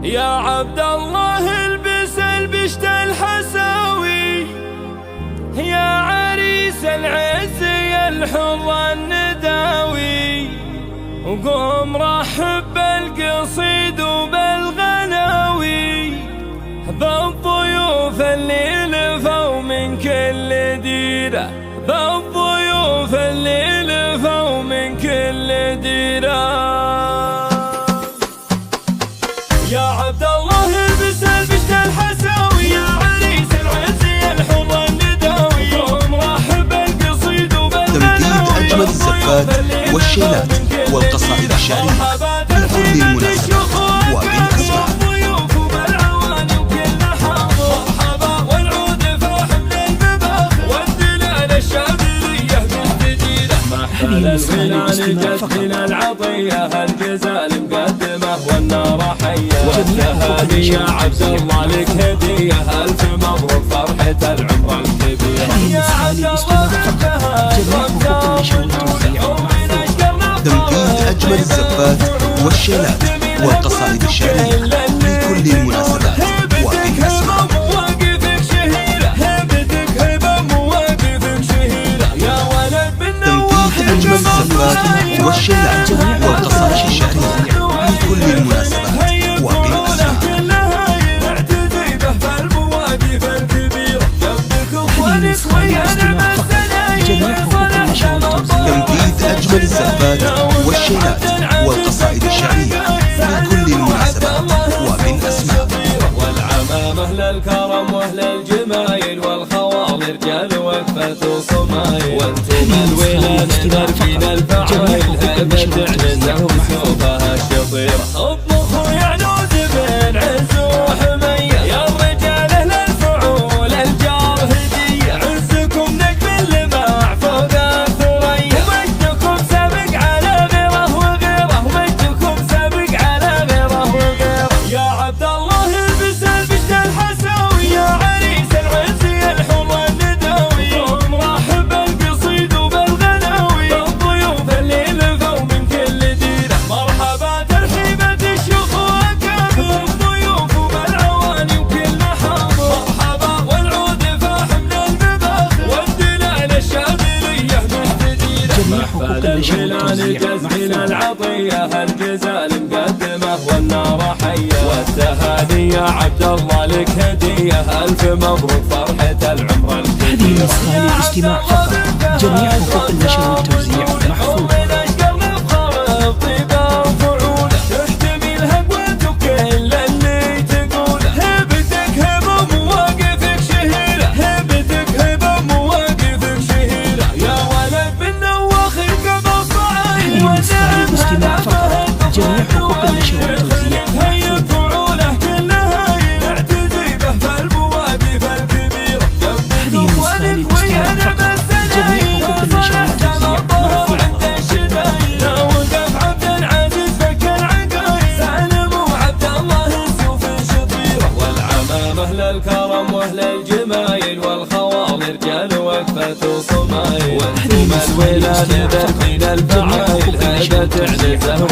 يا عبد الله البس البشت الحساوي، يا عريس العز يا الحر النداوي، وقوم رحب بالقصيد وبالغناوي، بالضيوف اللي لفوا من كل ديره، بالضيوف اللي لفوا من كل ديره. يا عبد الله البس البشت الحساوي، يا عريس العز يا الحر النداوي، قوم رحب بالقصيد وبالغناوي، تمديد أجمل الزفات والشيلات والقصائد الشعرية لكل المناسبات وبالأسماء. هذه الغنى العطية الجزال مقدمة والنار حية، والتهاني يا عبد الله لك هدية، ألف مبروك فرحة العمر الكبيرة. يا عبد الله تمديد أجمل الزفات والشيلات والقصائد الشعرية لكل المناسبات وبالأسماء. أجمل الزفات والشيلات والقصائد الشعرية لكل المناسبات وبالأسماء. تمديد أجمل الزفات والشيلات والقصائد الشعرية لكل المناسبات وبالأسماء. والعمام أهل الكرم وأهل الجمايل والخوال رجال وقفة وصمايل، وانتم الولان دربين الفعايل، هبة عنزة وسوفها الشطيرة، اطبخوا يا عجوز بن عز وحمية، يا الرجال أهل الفعول الجار هدية، عزكم نقب اللماع فوق الثريا، ومجدكم سابق على غيره وغيره، ومجدكم سابق على غيره وغيره. يا عبد الله البس البشت الحساوي، يا عريس العز يا الحر النداوي، قوم رحب بالقصيد وبالغناوي، بالضيوف اللي لفوا من كل ديره، مرحبا ترحيبة الشيوخ واكابر، الضيوف وبالعواني وكل حاضر، مرحبا والعود فاح من المباخر، والدلال الشاذليه مستديره، محفل الهلال جزل العطيه الجزال مقدمه والنار حيه، والتهاني يا عبد الله لك هديه، الف مبروك فرحه العمر الكبيره. هذه النسخة للاستماع فقط، جميع حقوق النشر والتوزيع محفوظة. الكرم واهل الجمايل والخوال رجال وقفة وصمايل، وانتم الولاد دربين الفعايل، هبة عنزة